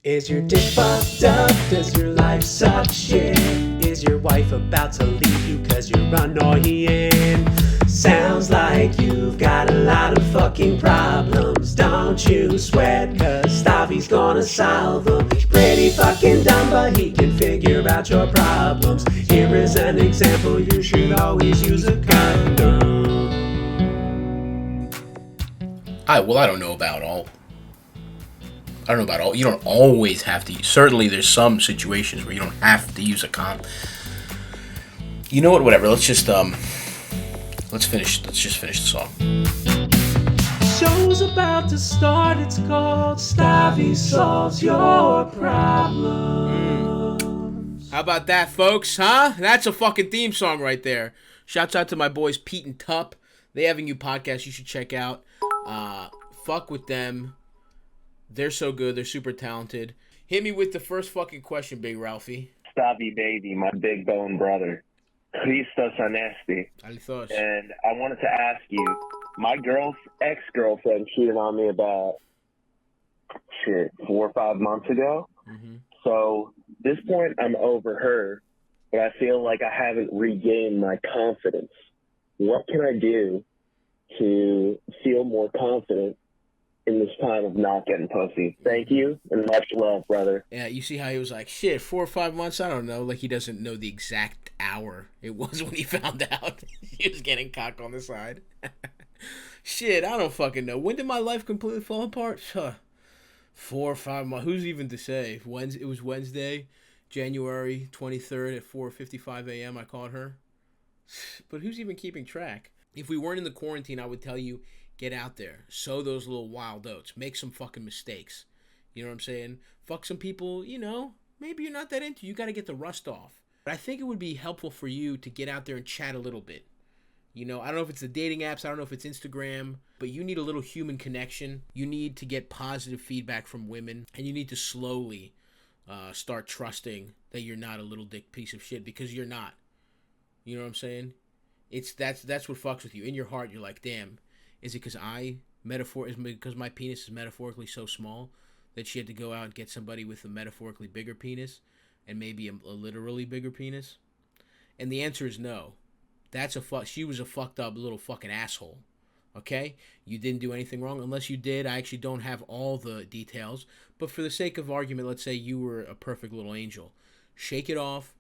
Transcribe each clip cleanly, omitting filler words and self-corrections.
Is your dick fucked up? Does your life suck shit? Is your wife about to leave you cause you're annoying? Sounds like you've got a lot of fucking problems. Don't you sweat cause Stavvy's gonna solve them. He's pretty fucking dumb but he can figure out your problems. Here is an example, you should always use a condom. I don't know about all. You don't always have to use. Certainly, there's some situations where you don't have to use a condom. You know what? Whatever. Let's just finish the song. Show's about to start. It's called Stavvy Solves Your Problems. How about that, folks? Huh? That's a fucking theme song right there. Shouts out to my boys Pete and Tup. They have a new podcast you should check out. Fuck with them. They're so good. They're super talented. Hit me with the first fucking question, Big Ralphie. Stavvy baby, my big bone brother. Christos Anesti. Alithos. And I wanted to ask you, my ex-girlfriend cheated on me about 4 or 5 months ago. Mm-hmm. So at this point, I'm over her, but I feel like I haven't regained my confidence. What can I do to feel more confident in this time of not getting pussy? Thank you, and much love, brother. Yeah, you see how he was like, 4 or 5 months? I don't know. Like, he doesn't know the exact hour it was when he found out he was getting cock on the side. I don't fucking know. When did my life completely fall apart? 4 or 5 months. Who's even to say? It was Wednesday, January 23rd at 4:55 a.m. I called her. But who's even keeping track? If we weren't in the quarantine, I would tell you, get out there. Sow those little wild oats. Make some fucking mistakes. You know what I'm saying? Fuck some people, maybe you're not that into. You got to get the rust off. But I think it would be helpful for you to get out there and chat a little bit. I don't know if it's the dating apps. I don't know if it's Instagram. But you need a little human connection. You need to get positive feedback from women. And you need to slowly start trusting that you're not a little dick piece of shit. Because you're not. You know what I'm saying? That's what fucks with you. In your heart, you're like, damn. Is it because because my penis is metaphorically so small that she had to go out and get somebody with a metaphorically bigger penis and maybe a literally bigger penis? And the answer is no. She was a fucked up little fucking asshole. Okay? You didn't do anything wrong. Unless you did, I actually don't have all the details. But for the sake of argument, let's say you were a perfect little angel. Shake it off.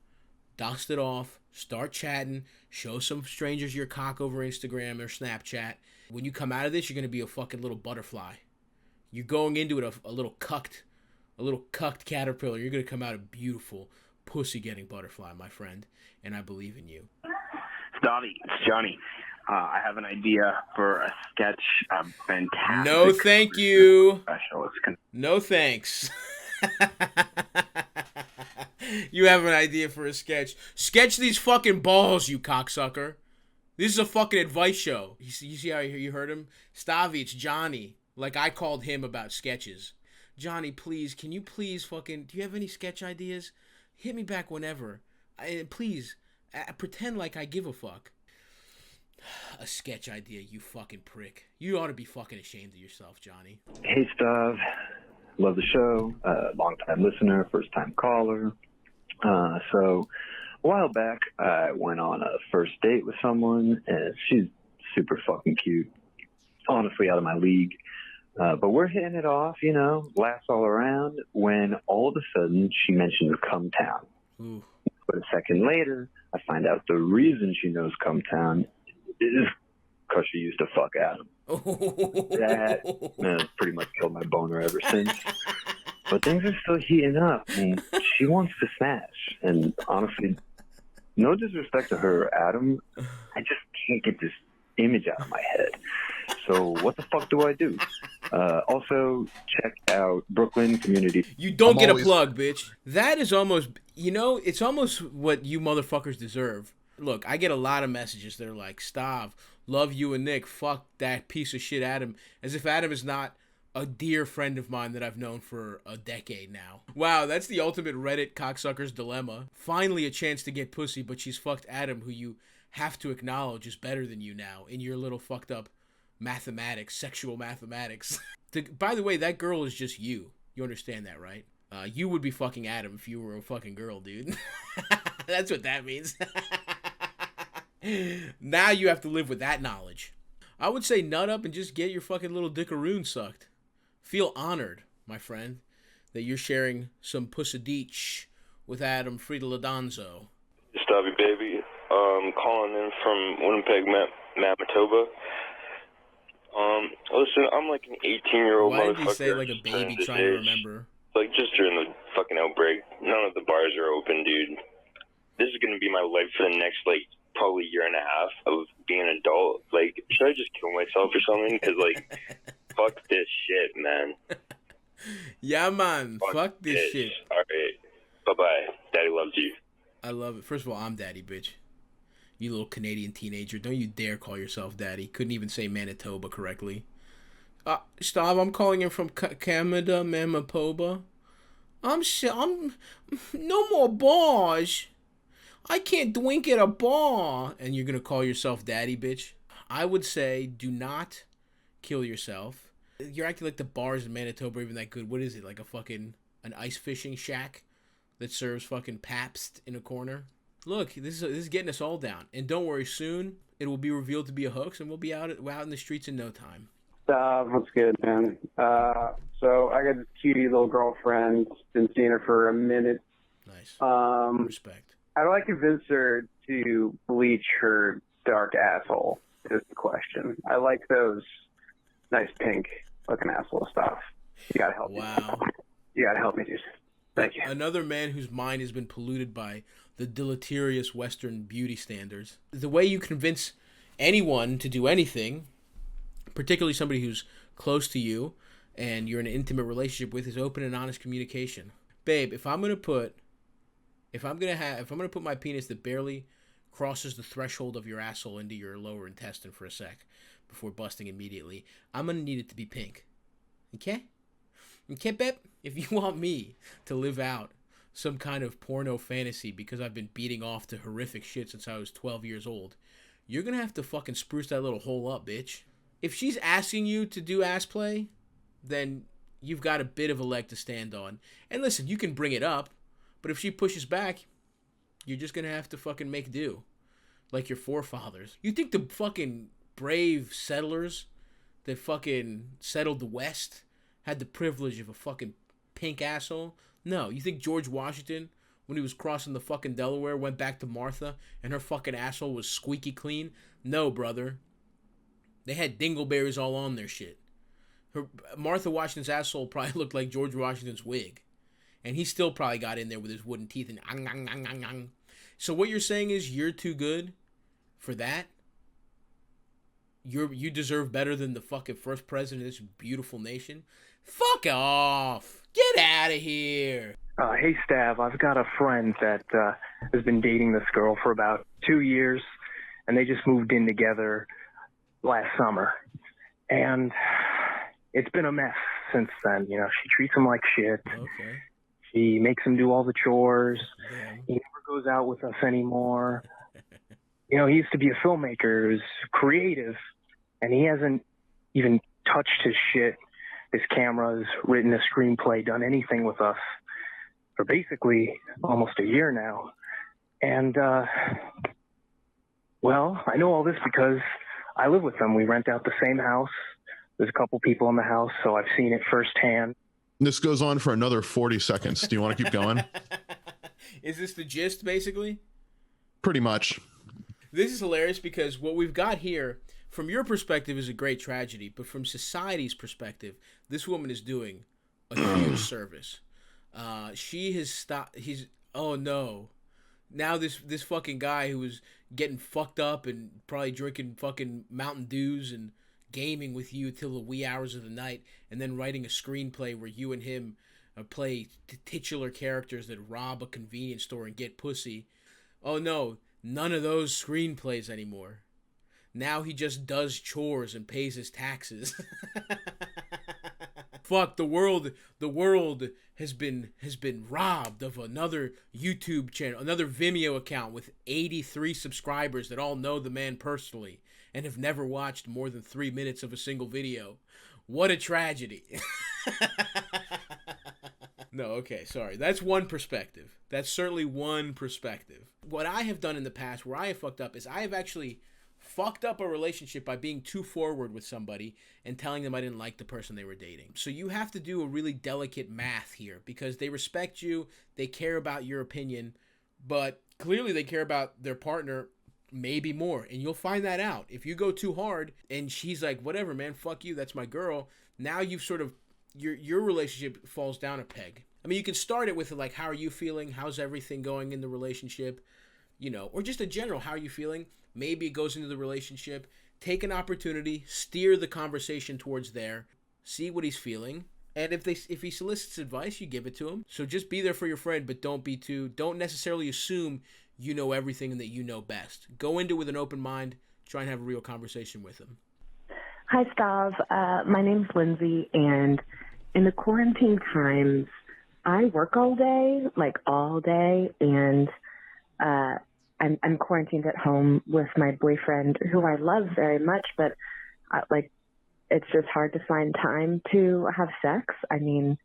Dust it off. Start chatting. Show some strangers your cock over Instagram or Snapchat. When you come out of this, you're going to be a fucking little butterfly. You're going into it a little cucked caterpillar. You're going to come out a beautiful, pussy-getting butterfly, my friend. And I believe in you. Stavvy, it's Johnny. I have an idea for a sketch. Fantastic. No, thank you. Special. No, thanks. You have an idea for a sketch. Sketch these fucking balls, you cocksucker. This is a fucking advice show. You see how you heard him? Stavvy, it's Johnny. Like I called him about sketches. Johnny, please, can you please do you have any sketch ideas? Hit me back whenever. Please, pretend like I give a fuck. A sketch idea, you fucking prick. You ought to be fucking ashamed of yourself, Johnny. Hey, Stav. Love the show. Long-time listener, first-time caller. So a while back, I went on a first date with someone, and she's super fucking cute. Honestly, out of my league. But we're hitting it off, laughs all around, when all of a sudden she mentioned Cum Town. Ooh. But a second later, I find out the reason she knows Cum Town is because she used to fuck Adam. That pretty much killed my boner ever since. But things are still heating up. I mean, she wants to smash. And honestly, no disrespect to her, Adam, I just can't get this image out of my head. So what the fuck do I do? Also, check out Brooklyn Community. You don't get a plug, bitch. That is almost, it's almost what you motherfuckers deserve. Look, I get a lot of messages that are like, Stav, love you and Nick, fuck that piece of shit Adam. As if Adam is not a dear friend of mine that I've known for a decade now. Wow, that's the ultimate Reddit cocksucker's dilemma. Finally a chance to get pussy, but she's fucked Adam, who you have to acknowledge is better than you now in your little fucked up sexual mathematics. By the way, that girl is just you. You understand that, right? You would be fucking Adam if you were a fucking girl, dude. That's what that means. Now you have to live with that knowledge. I would say nut up and just get your fucking little dickaroon sucked. Feel honored, my friend, that you're sharing some pussadich with Adam Friedeladanzo. Stavvy, baby. Calling in from Winnipeg, Manitoba. Listen, I'm like an 18-year-old motherfucker. Why did you say like a baby trying to remember? Like, just during the fucking outbreak, none of the bars are open, dude. This is gonna be my life for the next, like, probably year and a half of being an adult. Like, should I just kill myself or something? Because, like, fuck this shit, man. Yeah, man. Fuck this shit. All right. Bye-bye. Daddy loves you. I love it. First of all, I'm daddy, bitch. You little Canadian teenager. Don't you dare call yourself daddy. Couldn't even say Manitoba correctly. Stop. I'm calling in from Canada, Manitoba. I'm no more bars. I can't drink at a bar. And you're going to call yourself daddy, bitch? I would say do not kill yourself. You're acting like the bars in Manitoba are even that good. What is it? Like an ice fishing shack that serves fucking Pabst in a corner? Look, this is getting us all down. And don't worry, soon it will be revealed to be a hoax and we'll be out in the streets in no time. What's good, man? So I got this cutie little girlfriend. Been seeing her for a minute. Nice. Respect. How do I convince her to bleach her dark asshole? Is the question. I like those nice pink looking asshole stuff. You gotta help me. Wow. You gotta help me, dude. Thank you. Another man whose mind has been polluted by the deleterious Western beauty standards. The way you convince anyone to do anything, particularly somebody who's close to you and you're in an intimate relationship with, is open and honest communication. Babe, if I'm gonna put my penis that barely crosses the threshold of your asshole into your lower intestine for a sec before busting immediately, I'm gonna need it to be pink. Okay? Okay, babe? If you want me to live out some kind of porno fantasy because I've been beating off to horrific shit since I was 12 years old, you're gonna have to fucking spruce that little hole up, bitch. If she's asking you to do ass play, then you've got a bit of a leg to stand on. And listen, you can bring it up, but if she pushes back, you're just gonna have to fucking make do. Like your forefathers. You think the fucking brave settlers that fucking settled the West had the privilege of a fucking pink asshole? No. You think George Washington, when he was crossing the fucking Delaware, went back to Martha and her fucking asshole was squeaky clean? No, brother. They had dingleberries all on their shit. Martha Washington's asshole probably looked like George Washington's wig. And he still probably got in there with his wooden teeth and So what you're saying is you're too good for that? You deserve better than the fucking first president of this beautiful nation? Fuck off! Get out of here! Hey, Stav, I've got a friend that has been dating this girl for about 2 years, and they just moved in together last summer. And it's been a mess since then. You know, she treats him like shit. Okay. She makes him do all the chores. Yeah. He never goes out with us anymore. You know, he used to be a filmmaker. He was creative, and he hasn't even touched his shit, his cameras, written a screenplay, done anything with us for basically almost a year now. And, well, I know all this because I live with them. We rent out the same house. There's a couple people in the house, so I've seen it firsthand. This goes on for another 40 seconds. Do you want to keep going? Is this the gist, basically? Pretty much. This is hilarious because what we've got here, from your perspective, is a great tragedy. But from society's perspective, this woman is doing a huge service. She has stopped. Oh no. Now this fucking guy who was getting fucked up and probably drinking fucking Mountain Dews and gaming with you till the wee hours of the night, and then writing a screenplay where you and him play titular characters that rob a convenience store and get pussy. Oh no, none of those screenplays anymore. Now he just does chores and pays his taxes. Fuck, the world has been robbed of another YouTube channel, another Vimeo account with 83 subscribers that all know the man personally and have never watched more than 3 minutes of a single video. What a tragedy. No, okay, sorry. That's one perspective. That's certainly one perspective. What I have done in the past where I have fucked up is I have actually fucked up a relationship by being too forward with somebody and telling them I didn't like the person they were dating. So you have to do a really delicate math here because they respect you, they care about your opinion, but clearly they care about their partner maybe more. And you'll find that out. If you go too hard and she's like, whatever, man, fuck you, that's my girl. Now you've sort of, your relationship falls down a peg. I mean, you can start it with like, how are you feeling? How's everything going in the relationship? You know, or just a general, how are you feeling? Maybe it goes into the relationship. Take an opportunity, steer the conversation towards there, see what he's feeling. And if he solicits advice, you give it to him. So just be there for your friend, but don't necessarily assume you know everything and that you know best. Go into it with an open mind, try and have a real conversation with him. Hi, Stav. My name's Lindsay, and in the quarantine times, I work all day, and I'm quarantined at home with my boyfriend, who I love very much, but it's just hard to find time to have sex. I mean,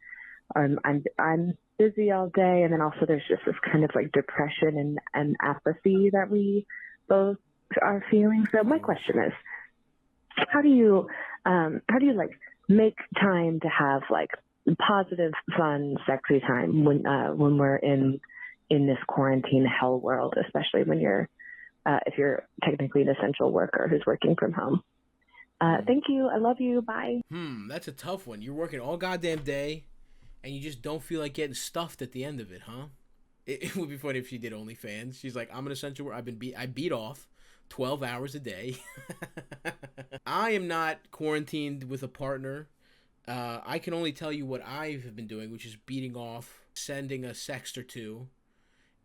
I'm busy all day, and then also there's just this kind of like depression and apathy that we both are feeling. So my question is, how do you like make time to have like positive, fun, sexy time when we're in this quarantine hell world, especially when if you're technically an essential worker who's working from home? Thank you. I love you. Bye. That's a tough one. You're working all goddamn day, and you just don't feel like getting stuffed at the end of it, huh? It would be funny if she did OnlyFans. She's like, I'm an essential worker. I beat off 12 hours a day. I am not quarantined with a partner. I can only tell you what I have been doing, which is beating off, sending a sext or two.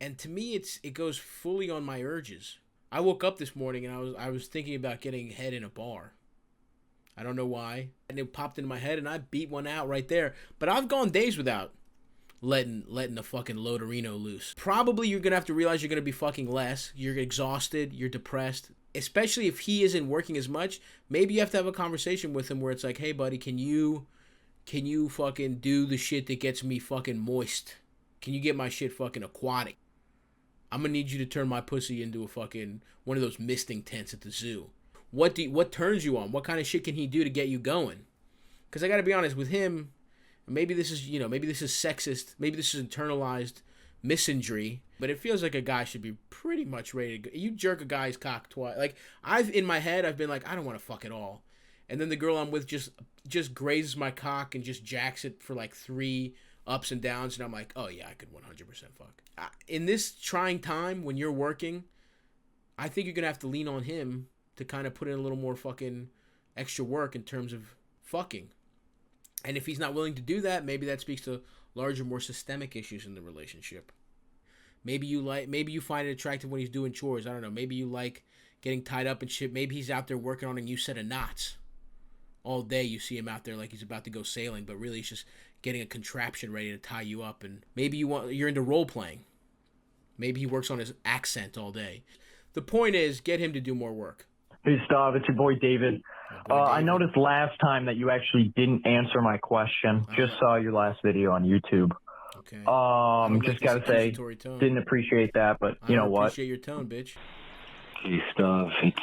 And to me, it goes fully on my urges. I woke up this morning and I was thinking about getting head in a bar. I don't know why. And it popped into my head and I beat one out right there. But I've gone days without letting the fucking Loderino loose. Probably you're going to have to realize you're going to be fucking less. You're exhausted. You're depressed. Especially if he isn't working as much. Maybe you have to have a conversation with him where it's like, hey, buddy, can you fucking do the shit that gets me fucking moist? Can you get my shit fucking aquatic? I'm going to need you to turn my pussy into a fucking one of those misting tents at the zoo. What turns you on? What kind of shit can he do to get you going? Because I got to be honest with him. Maybe this is sexist. Maybe this is internalized misandry. But it feels like a guy should be pretty much ready to go. You jerk a guy's cock twice. Like, in my head, I've been like, I don't want to fuck at all. And then the girl I'm with just grazes my cock and just jacks it for like 3 ups and downs. And I'm like, oh yeah, I could 100% fuck. In this trying time when you're working, I think you're going to have to lean on him to kind of put in a little more fucking extra work in terms of fucking. And if he's not willing to do that, maybe that speaks to larger, more systemic issues in the relationship. Maybe you find it attractive when he's doing chores. I don't know. Maybe you like getting tied up and shit. Maybe he's out there working on a new set of knots. All day you see him out there like he's about to go sailing, but really he's just getting a contraption ready to tie you up. And maybe you're into role playing. Maybe he works on his accent all day. The point is, get him to do more work. Hey, Stav, it's your boy David. I noticed last time that you actually didn't answer my question. Just saw your last video on YouTube. Okay. Just gotta say, didn't appreciate that, but you know what? Appreciate your tone, bitch. Hey, Stav, it's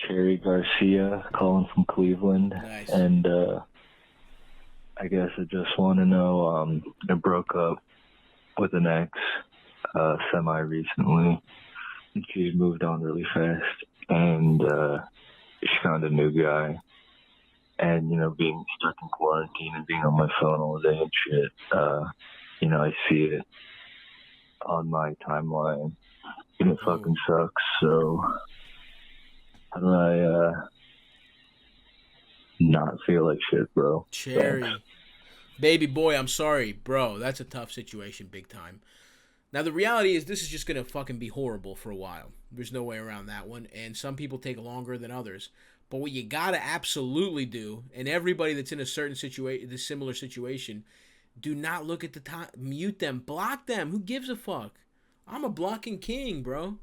Cherry Garcia calling from Cleveland. Nice. And I guess I just want to know, I broke up with an ex semi-recently. And she's moved on really fast. And she found a new guy. And, being stuck in quarantine and being on my phone all day and shit, I see it on my timeline. And it fucking sucks. So how do I not feel like shit, bro? Cherry. Thanks. Baby boy, I'm sorry, bro. That's a tough situation, big time. Now, the reality is this is just going to fucking be horrible for a while. There's no way around that one. And some people take longer than others. But what you got to absolutely do, and everybody that's in a certain situation, this similar situation, do not look at the time. Mute them. Block them. Who gives a fuck? I'm a blocking king, bro.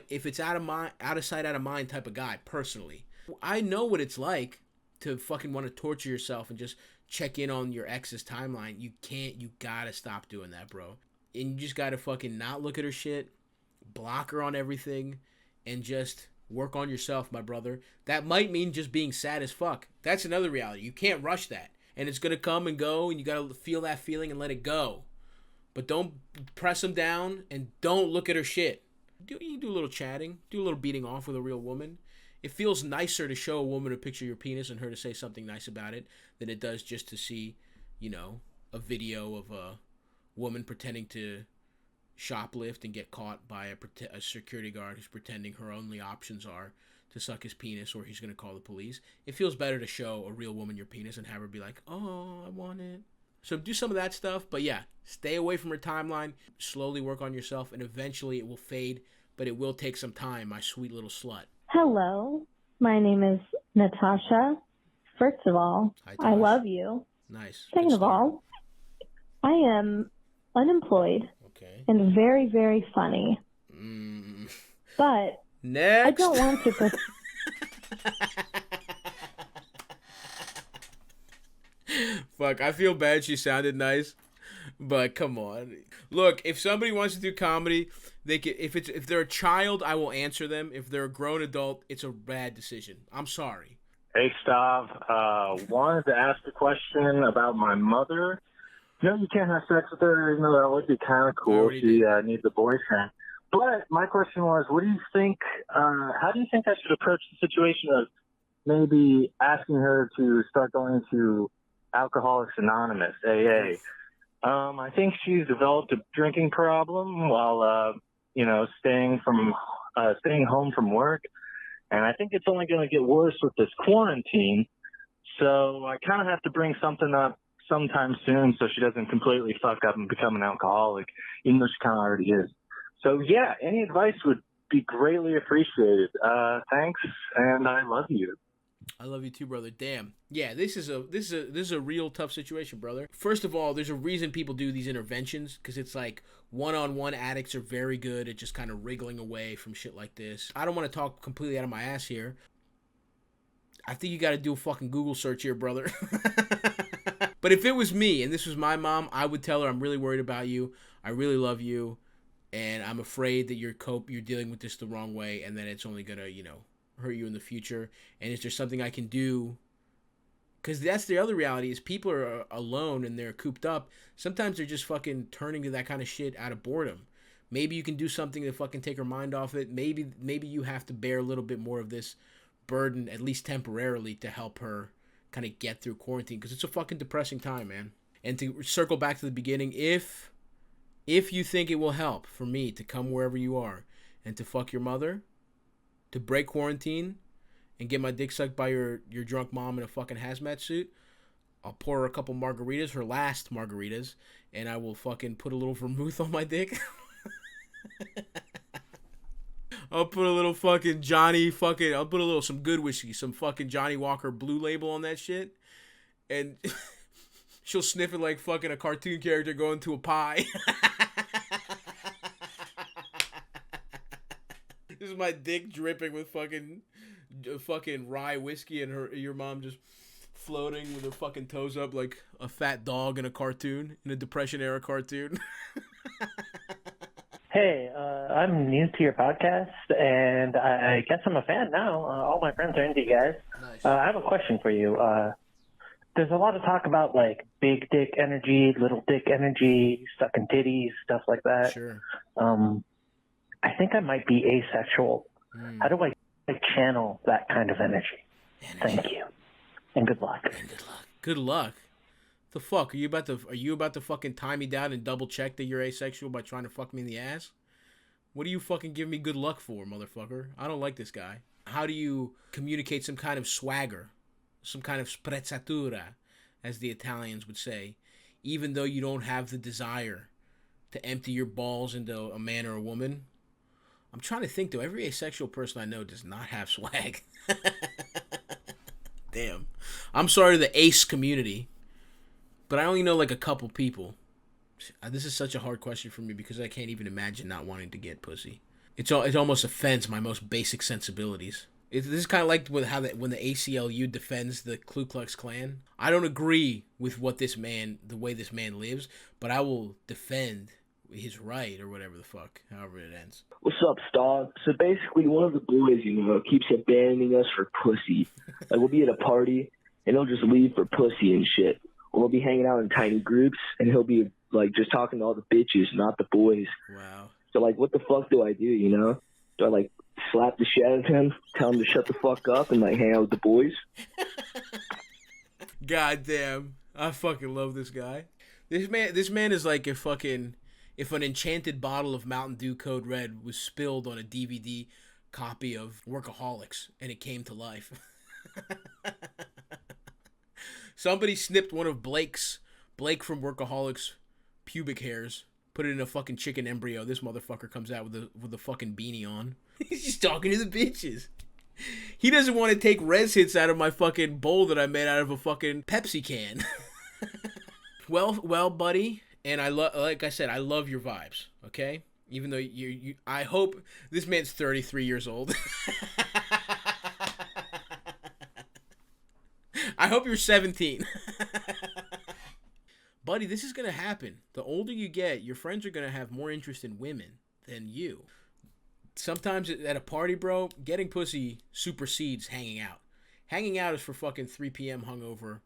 If it's out of sight, out of mind type of guy, personally. I know what it's like to fucking want to torture yourself and just check in on your ex's timeline. You gotta stop doing that, bro. And you just gotta fucking not look at her shit, block her on everything, and just work on yourself, my brother. That might mean just being sad as fuck. That's another reality. You can't rush that. And it's gonna come and go, and you gotta feel that feeling and let it go. But don't press them down, and don't look at her shit. You do a little chatting, do a little beating off with a real woman. It feels nicer to show a woman a picture of your penis and her to say something nice about it than it does just to see, a video of a woman pretending to shoplift and get caught by a security guard who's pretending her only options are to suck his penis or he's going to call the police. It feels better to show a real woman your penis and have her be like, oh, I want it. So do some of that stuff, but yeah, stay away from her timeline, slowly work on yourself, and eventually it will fade, but it will take some time, my sweet little slut. Hello, my name is Natasha. First of all, I love you. Nice. Second of all, I am unemployed and very, very funny. But next. I don't want to... Fuck, I feel bad she sounded nice, but come on. Look, if somebody wants to do comedy, they can. If they're a child, I will answer them. If they're a grown adult, it's a bad decision. I'm sorry. Hey, Stav. Wanted to ask a question about my mother. You can't have sex with her, even though that would be kind of cool. She needs a boyfriend. But my question was, what do you think, how do you think I should approach the situation of maybe asking her to start going to Alcoholics Anonymous, AA? I think she's developed a drinking problem while, staying home from work. And I think it's only going to get worse with this quarantine. So I kind of have to bring something up sometime soon so she doesn't completely fuck up and become an alcoholic, even though she kind of already is. So yeah, any advice would be greatly appreciated. Thanks, and I love you. I love you too, brother. Damn. Yeah, this is a real tough situation, brother. First of all, there's a reason people do these interventions, because it's like one-on-one addicts are very good at just kind of wriggling away from shit like this. I don't want to talk completely out of my ass here. I think you got to do a fucking Google search here, brother. But if it was me and this was my mom, I would tell her, I'm really worried about you. I really love you. And I'm afraid that you're dealing with this the wrong way, and that it's only going to, hurt you in the future. And is there something I can do? Because that's the other reality, is people are alone and they're cooped up. Sometimes they're just fucking turning to that kind of shit out of boredom. Maybe you can do something to fucking take her mind off it. Maybe you have to bear a little bit more of this burden, at least temporarily, to help her kind of get through quarantine, because it's a fucking depressing time, man. And to circle back to the beginning, if you think it will help for me to come wherever you are and to fuck your mother, to break quarantine and get my dick sucked by your drunk mom in a fucking hazmat suit, I'll pour her a couple margaritas, her last margaritas, and I will fucking put a little vermouth on my dick. I'll put a little fucking I'll put a little, some good whiskey, some fucking Johnny Walker Blue Label on that shit. And she'll sniff it like fucking a cartoon character going to a pie. This is my dick dripping with fucking rye whiskey, and your mom just floating with her fucking toes up like a fat dog in a cartoon, in a Depression era cartoon. Hey, I'm new to your podcast, and I guess I'm a fan now. All my friends are into you guys. Nice. I have a question for you. There's a lot of talk about, like, big dick energy, little dick energy, sucking titties, stuff like that. Sure. I think I might be asexual. How do I channel that kind of energy? Thank you. And good luck. Good luck. The fuck? Are you about to fucking tie me down and double check that you're asexual by trying to fuck me in the ass? What do you fucking give me good luck for, motherfucker? I don't like this guy. How do you communicate some kind of swagger, some kind of sprezzatura, as the Italians would say, even though you don't have the desire to empty your balls into a man or a woman? I'm trying to think, though. Every asexual person I know does not have swag. Damn. I'm sorry to the ace community, but I only know like a couple people. This is such a hard question for me because I can't even imagine not wanting to get pussy. It almost offends my most basic sensibilities. This is kind of like when the ACLU defends the Ku Klux Klan. I don't agree with the way this man lives, but I will defend his right or whatever the fuck, however it ends. What's up, Stav? So basically, one of the boys, keeps abandoning us for pussy. Like, we'll be at a party, and he'll just leave for pussy and shit. Or we'll be hanging out in tiny groups, and he'll be, like, just talking to all the bitches, not the boys. Wow. So, like, what the fuck do I do, Do I, like, slap the shit out of him, tell him to shut the fuck up, and, like, hang out with the boys? God damn. I fucking love this guy. This man is like if an enchanted bottle of Mountain Dew Code Red was spilled on a DVD copy of Workaholics and it came to life. Somebody snipped one of Blake from Workaholics pubic hairs, put it in a fucking chicken embryo. This motherfucker comes out with a fucking beanie on. He's just talking to the bitches. He doesn't want to take res hits out of my fucking bowl that I made out of a fucking Pepsi can. Well, buddy, and like I said, I love your vibes, okay? Even though I hope this man's 33 years old. I hope you're 17. Buddy, this is going to happen. The older you get, your friends are going to have more interest in women than you. Sometimes at a party, bro, getting pussy supersedes hanging out. Hanging out is for fucking 3 p.m. hungover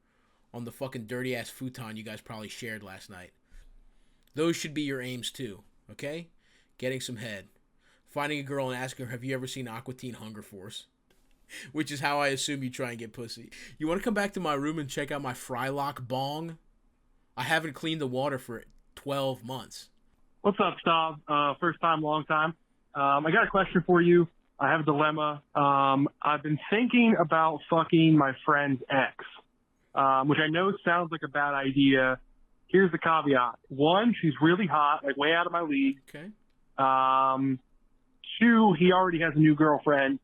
on the fucking dirty-ass futon you guys probably shared last night. Those should be your aims too, okay? Getting some head. Finding a girl and asking her, have you ever seen Aqua Teen Hunger Force? Which is how I assume you try and get pussy. You want to come back to my room and check out my Frylock bong? I haven't cleaned the water for 12 months. What's up, Stav? First time, long time. I got a question for you. I have a dilemma. I've been thinking about fucking my friend's ex, which I know sounds like a bad idea. Here's the caveat. 1, she's really hot, like way out of my league. Okay. 2, he already has a new girlfriend.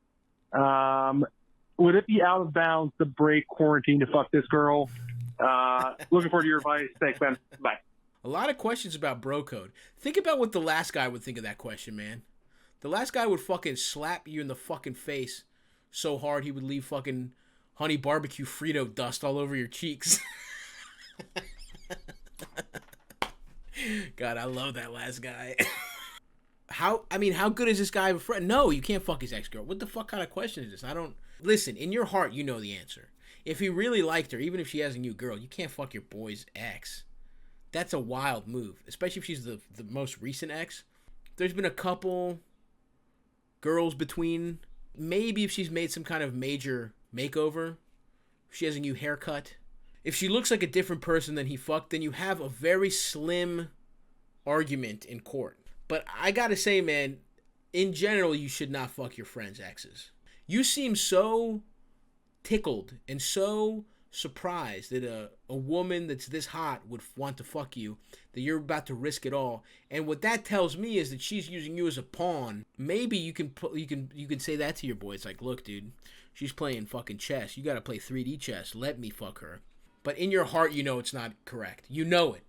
Would it be out of bounds to break quarantine to fuck this girl? Looking forward to your advice. Thanks, man. Bye. A lot of questions about bro code. Think about what the last guy would think of that question, man. The last guy would fucking slap you in the fucking face so hard he would leave fucking honey barbecue Frito dust all over your cheeks. God, I love that last guy. How good is this guy of a friend? No, you can't fuck his ex-girl. What the fuck kind of question is this? Listen, in your heart, you know the answer. If he really liked her, even if she has a new girl, you can't fuck your boy's ex. That's a wild move, especially if she's the most recent ex. There's been a couple girls between. Maybe if she's made some kind of major makeover, if she has a new haircut. If she looks like a different person than he fucked, then you have a very slim argument in court. But I gotta say, man, in general, you should not fuck your friend's exes. You seem so tickled and so surprised that a woman that's this hot would want to fuck you, that you're about to risk it all. And what that tells me is that she's using you as a pawn. Maybe you can say that to your boy. It's like, look, dude, she's playing fucking chess. You gotta play 3D chess. Let me fuck her. But in your heart, you know it's not correct. You know it.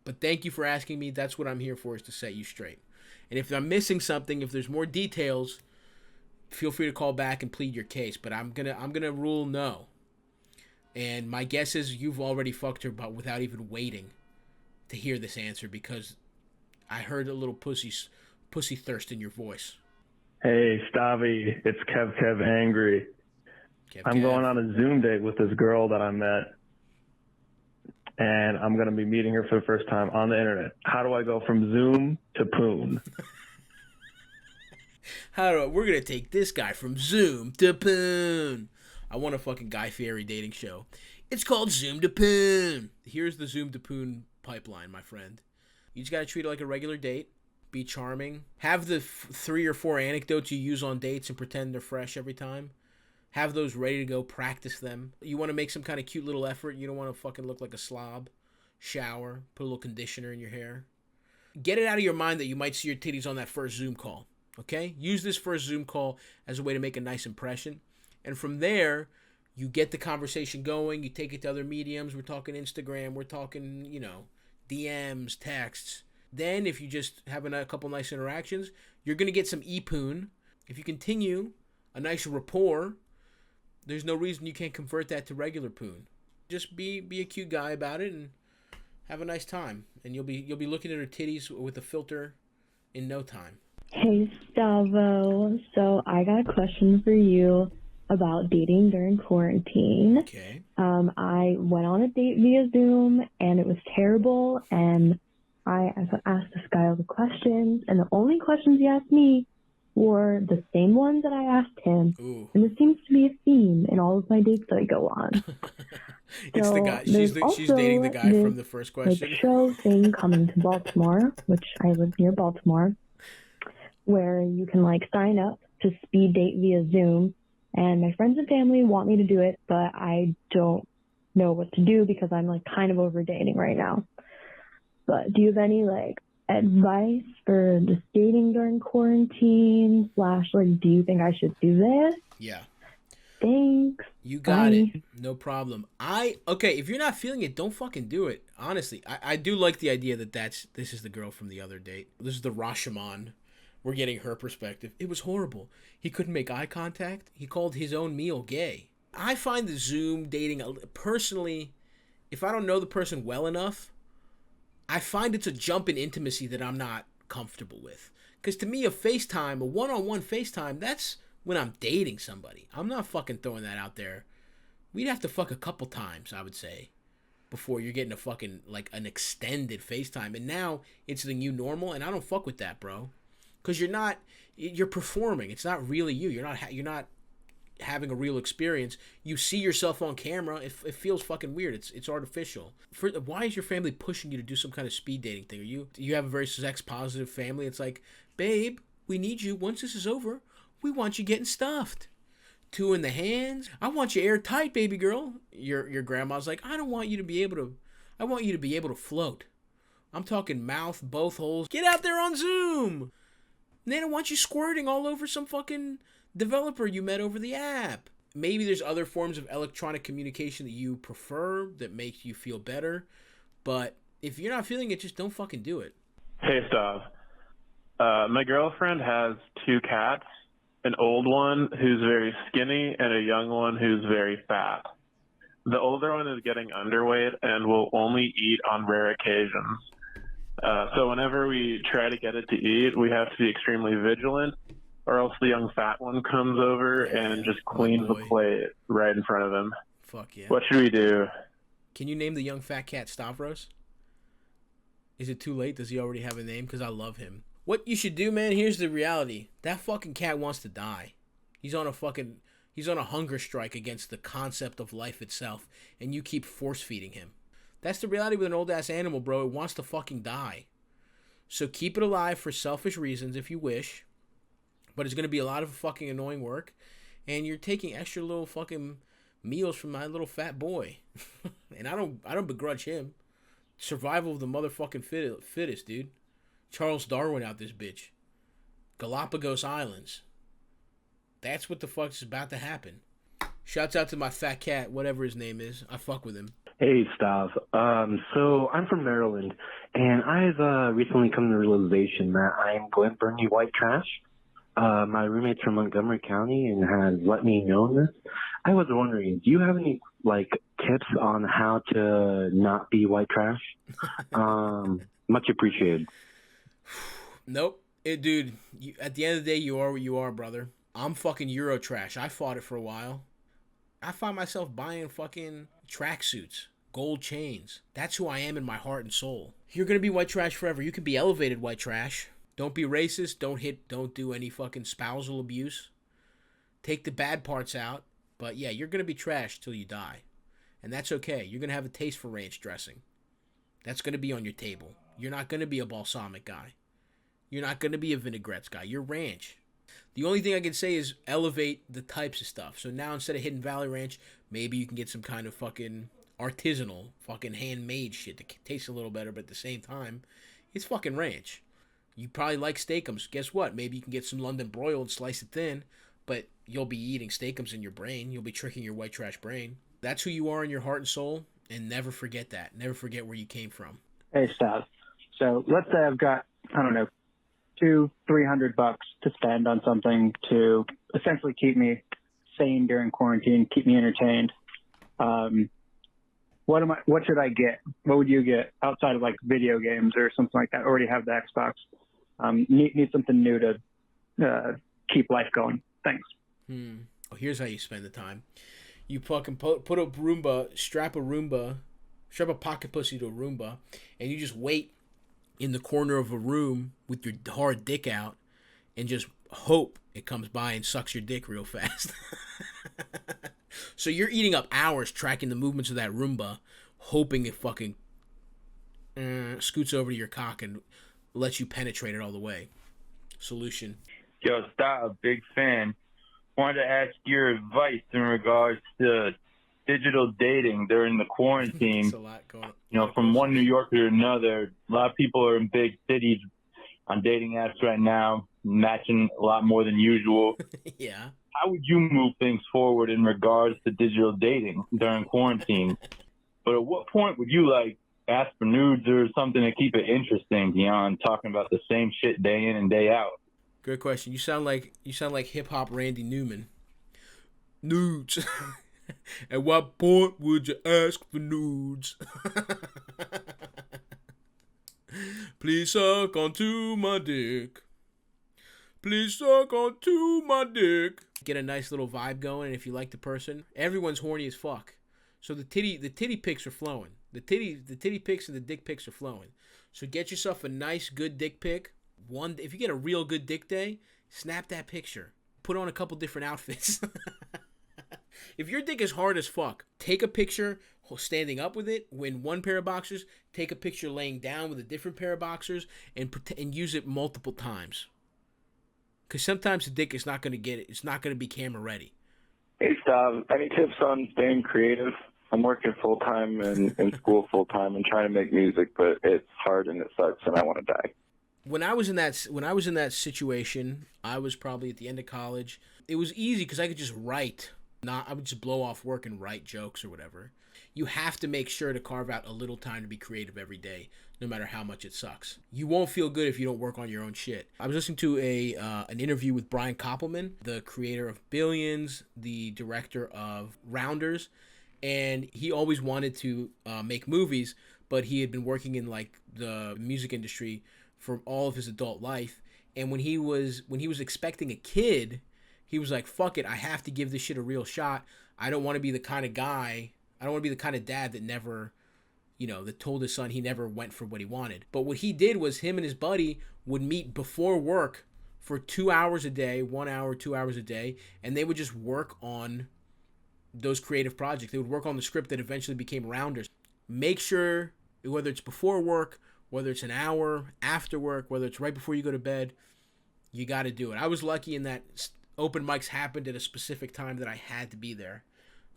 But thank you for asking me. That's what I'm here for, is to set you straight. And if I'm missing something, if there's more details, feel free to call back and plead your case. But I'm gonna rule no. And my guess is you've already fucked her, but without even waiting to hear this answer, because I heard a little pussy thirst in your voice. Hey, Stavvy, it's Kev Angry. I'm going on a Zoom date with this girl that I met, and I'm going to be meeting her for the first time on the internet. How do I go from Zoom to Poon? We're going to take this guy from Zoom to Poon. I want a fucking Guy Fieri dating show. It's called Zoom to Poon. Here's the Zoom to Poon pipeline, my friend. You just got to treat it like a regular date. Be charming. Have the 3 or 4 anecdotes you use on dates and pretend they're fresh every time. Have those ready to go. Practice them. You want to make some kind of cute little effort. You don't want to fucking look like a slob. Shower. Put a little conditioner in your hair. Get it out of your mind that you might see your titties on that first Zoom call. Okay? Use this first Zoom call as a way to make a nice impression. And from there, you get the conversation going. You take it to other mediums. We're talking Instagram. We're talking, DMs, texts. Then, if you just have a couple nice interactions, you're going to get some e-poon. If you continue, a nice rapport, there's no reason you can't convert that to regular poon. Just be a cute guy about it and have a nice time, and you'll be looking at her titties with a filter in no time. Hey, Stavo. So I got a question for you about dating during quarantine. Okay. I went on a date via Zoom, and it was terrible, and I asked this guy all the questions, and the only questions he asked me were the same ones that I asked him. Ooh. And this seems to be a theme in all of my dates that I go on. It's the guy. She's dating the guy from the first question. Like, show thing coming to Baltimore, which I live near Baltimore, where you can like sign up to speed date via Zoom. And my friends and family want me to do it, but I don't know what to do because I'm like kind of over dating right now. But do you have any like advice for just dating during quarantine / like, do you think I should do this? Yeah. Thanks. You got Bye. it. No problem. Okay, if you're not feeling it, don't fucking do it. Honestly, I do like the idea that this is the girl from the other date. This is the Rashomon. We're getting her perspective. It was horrible. He couldn't make eye contact. He called his own meal gay. I find the Zoom dating, personally, if I don't know the person well enough, I find it's a jump in intimacy that I'm not comfortable with. Because to me, a FaceTime, a one-on-one FaceTime, that's when I'm dating somebody. I'm not fucking throwing that out there. We'd have to fuck a couple times, I would say, before you're getting a fucking, like, an extended FaceTime. And now it's the new normal, and I don't fuck with that, bro. Because you're performing. It's not really you. You're not having a real experience. You see yourself on camera. It feels fucking weird. It's artificial. Why is your family pushing you to do some kind of speed dating thing? Do you have a very sex positive family? It's like, babe, we need you. Once this is over, we want you getting stuffed. 2 in the hands. I want you airtight, baby girl. Your grandma's like, I want you to be able to float. I'm talking mouth, both holes. Get out there on Zoom. And they don't want you squirting all over some fucking developer you met over the app. Maybe there's other forms of electronic communication that you prefer that make you feel better. But if you're not feeling it, just don't fucking do it. Hey, Stav. My girlfriend has 2 cats, an old one who's very skinny and a young one who's very fat. The older one is getting underweight and will only eat on rare occasions. So whenever we try to get it to eat, we have to be extremely vigilant, or else the young fat one comes over and just cleans the plate right in front of him. Fuck yeah. What should we do? Can you name the young fat cat Stavros? Is it too late? Does he already have a name? Because I love him. What you should do, man, here's the reality. That fucking cat wants to die. He's on a hunger strike against the concept of life itself, and you keep force feeding him. That's the reality with an old ass animal, bro. It wants to fucking die. So keep it alive for selfish reasons if you wish. But it's going to be a lot of fucking annoying work. And you're taking extra little fucking meals from my little fat boy. And I don't begrudge him. Survival of the motherfucking fittest, dude. Charles Darwin out this bitch. Galapagos Islands. That's what the fuck's about to happen. Shouts out to my fat cat, whatever his name is. I fuck with him. Hey, Stav. So I'm from Maryland, and I've recently come to the realization that I'm Glen Burnie white trash. My roommate's from Montgomery County and has let me know this. I was wondering, do you have any tips on how to not be white trash? Much appreciated. Nope. Dude, at the end of the day, you are what you are, brother. I'm fucking Euro trash. I fought it for a while. I find myself buying fucking tracksuits, gold chains. That's who I am in my heart and soul. You're gonna be white trash forever. You can be elevated white trash. Don't be racist. Don't do any fucking spousal abuse. Take the bad parts out. But yeah, you're gonna be trash till you die. And that's okay. You're gonna have a taste for ranch dressing. That's gonna be on your table. You're not gonna be a balsamic guy. You're not gonna be a vinaigrettes guy. You're ranch. The only thing I can say is elevate the types of stuff. So now instead of Hidden Valley Ranch, maybe you can get some kind of fucking artisanal, fucking handmade shit that tastes a little better, but at the same time, it's fucking ranch. You probably like steakums. Guess what? Maybe you can get some London broil and slice it thin, but you'll be eating steakums in your brain. You'll be tricking your white trash brain. That's who you are in your heart and soul, and never forget that. Never forget where you came from. Hey, Stav. So let's say I've got, $200-300 to spend on something to essentially keep me sane during quarantine, keep me entertained. What should I get? What would you get outside of like video games or something like that? I already have the Xbox. Need something new to keep life going. Thanks. Oh, here's how you spend the time. You fucking put a Roomba, strap a pocket pussy to a Roomba, and you just wait in the corner of a room with your hard dick out and just hope it comes by and sucks your dick real fast. So you're eating up hours tracking the movements of that Roomba, hoping it fucking scoots over to your cock and lets you penetrate it all the way. Solution. Yo, Stav, big fan. Wanted to ask your advice in regards to digital dating during the quarantine. From one New Yorker to another, a lot of people are in big cities on dating apps right now, matching a lot more than usual. Yeah. How would you move things forward in regards to digital dating during quarantine? But at what point would you ask for nudes or something to keep it interesting beyond talking about the same shit day in and day out? Good question. You sound like hip hop Randy Newman. Nudes. At what point would you ask for nudes? Please suck onto my dick. Please suck onto my dick. Get a nice little vibe going, and if you like the person, everyone's horny as fuck. So the titty pics are flowing. The titty pics and the dick pics are flowing. So get yourself a nice good dick pic. If you get a real good dick day, snap that picture. Put on a couple different outfits. If your dick is hard as fuck, take a picture standing up with it in one pair of boxers. Take a picture laying down with a different pair of boxers, and use it multiple times. Because sometimes the dick is not going to get it. It's not going to be camera ready. Hey, Stav, any tips on staying creative? I'm working full-time and in school full-time and trying to make music, but it's hard and it sucks and I want to die. When I was in that situation, I was probably at the end of college. It was easy because I could just write. I would just blow off work and write jokes or whatever. You have to make sure to carve out a little time to be creative every day, no matter how much it sucks. You won't feel good if you don't work on your own shit. I was listening to an interview with Brian Koppelman, the creator of Billions, the director of Rounders, and he always wanted to make movies, but he had been working in the music industry for all of his adult life. And when he was expecting a kid, he was like, fuck it, I have to give this shit a real shot. I don't want to be the kind of guy, I don't want to be the kind of dad that never, that told his son he never went for what he wanted. But what he did was him and his buddy would meet before work for 2 hours a day, 1 hour, 2 hours a day, and they would just work on those creative projects. They would work on the script that eventually became Rounders. Make sure, whether it's before work, whether it's an hour after work, whether it's right before you go to bed, you got to do it. I was lucky in that open mics happened at a specific time that I had to be there.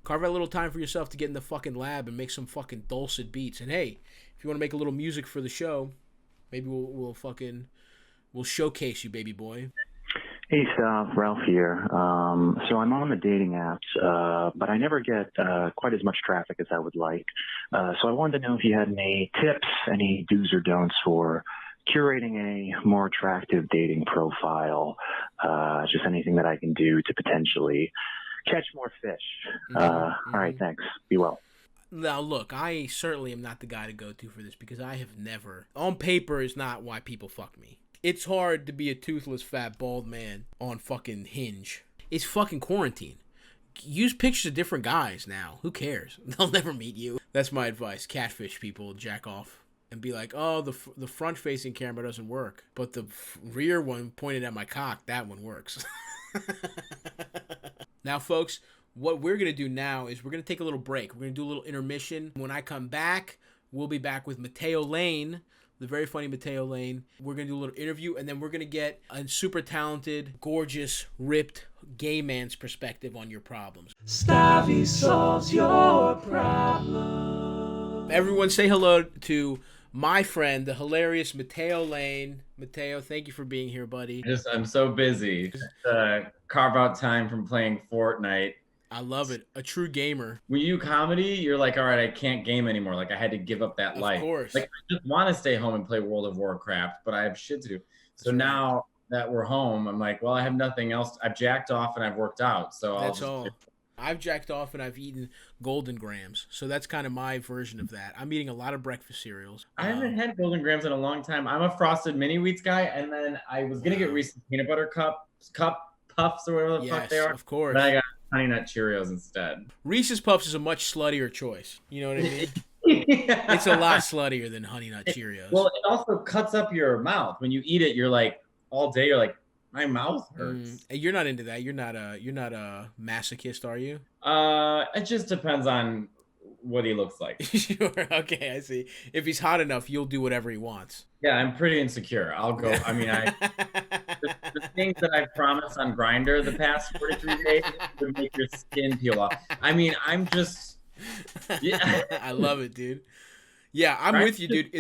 Carve out a little time for yourself to get in the fucking lab and make some fucking dulcet beats. And hey, if you want to make a little music for the show, maybe we'll showcase you, baby boy. Hey, Stav, Ralph here. So I'm on the dating apps, but I never get quite as much traffic as I would like. So I wanted to know if you had any tips, any do's or don'ts for curating a more attractive dating profile, just anything that I can do to potentially catch more fish. All right, thanks. Be well. Now, look, I certainly am not the guy to go to for this because I have never, on paper, is not why people fuck me. It's hard to be a toothless, fat, bald man on fucking Hinge. It's fucking quarantine. Use pictures of different guys now. Who cares? They'll never meet you. That's my advice. Catfish people, jack off. And be like, oh, the front-facing camera doesn't work. But the rear one pointed at my cock, that one works. Now, folks, what we're going to do now is we're going to take a little break. We're going to do a little intermission. When I come back, we'll be back with Matteo Lane, the very funny Matteo Lane. We're going to do a little interview, and then we're going to get a super talented, gorgeous, ripped gay man's perspective on your problems. Stavvy solves your problem. Everyone say hello to my friend, the hilarious Matteo Lane. Matteo, thank you for being here, buddy. I'm so busy. Just carve out time from playing Fortnite I love it. A true gamer. When you do comedy, you're like, all right, I can't game anymore. Like I had to give up that life. Of course. Like I just want to stay home and play World of Warcraft, but I have shit to do. So now that we're home, I'm like, well, I have nothing else. I've jacked off and I've worked out. So That's all. I've jacked off and I've eaten Golden Grams. So that's kind of my version of that. I'm eating a lot of breakfast cereals. I haven't had Golden Grams in a long time. I'm a Frosted Mini Wheats guy, and then I was gonna get Reese's Peanut Butter Cup Puffs or whatever the fuck they are. Of course. But I got Honey Nut Cheerios instead. Reese's Puffs is a much sluttier choice. You know what I mean? It's a lot sluttier than Honey Nut Cheerios. Well, it also cuts up your mouth. When you eat it, you're like, all day, you're like, my mouth hurts. You're not into that. You're not a masochist, are you? It just depends on what he looks like. Sure. Okay, I see. If he's hot enough, you'll do whatever he wants. Yeah, I'm pretty insecure. I'll go. I mean, the things that I promised on Grindr the past 43 days would make your skin peel off. I mean, I'm just. Yeah. I love it, dude. Yeah, I'm with you, dude.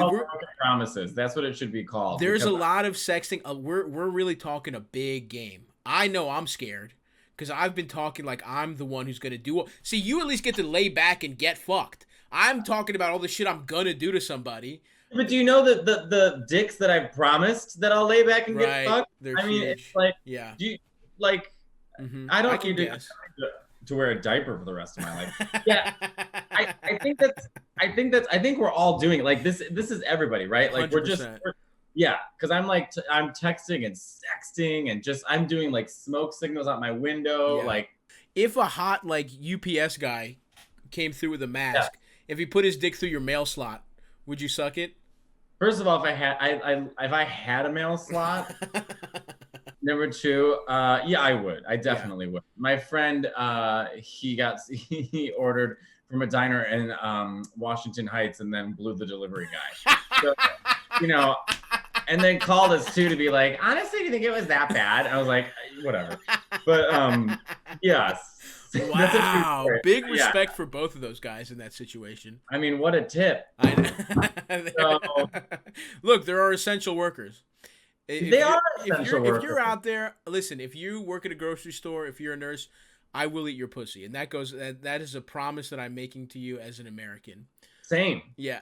Promises. That's what it should be called. There's a lot of sexting. We're really talking a big game. I know I'm scared because I've been talking like I'm the one who's gonna do. See, you at least get to lay back and get fucked. I'm talking about all the shit I'm gonna do to somebody. But do you know that the dicks that I've promised that I'll lay back and get fucked? They're I mean, huge. It's like, yeah. Do you like? I don't need to wear a diaper for the rest of my life. Yeah, I think we're all doing it. Like this is everybody, right? Like 100%. Because I'm like I'm texting and sexting and just I'm doing like smoke signals out my window. Yeah. Like if a hot like UPS guy came through with a mask, if he put his dick through your mail slot, would you suck it? First of all, if I had a mail slot. Number two, yeah, I would. I definitely would. My friend, he ordered from a diner in Washington Heights and then blew the delivery guy. So, and then called us too to be like, honestly, do you think it was that bad? I was like, whatever. But yes. Wow, big respect for both of those guys in that situation. I mean, what a tip. Look, there are essential workers. If you're out there, listen, if you work at a grocery store, if you're a nurse, I will eat your pussy. And that is a promise that I'm making to you as an American. Same. Yeah.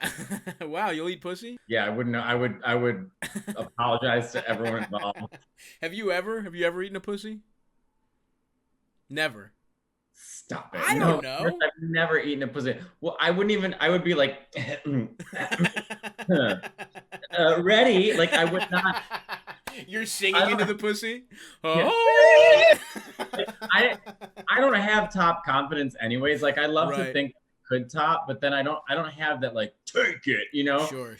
Wow, you'll eat pussy? Yeah, I wouldn't know. I would apologize to everyone involved. Have you ever eaten a pussy? Never. Stop it. I don't know. I've never eaten a pussy. Well, I would be like, ready. Like, I would not. You're singing into the pussy? Oh. I don't have top confidence anyways. Like, I love to think I could top, but then I don't have that, like, take it, Sure.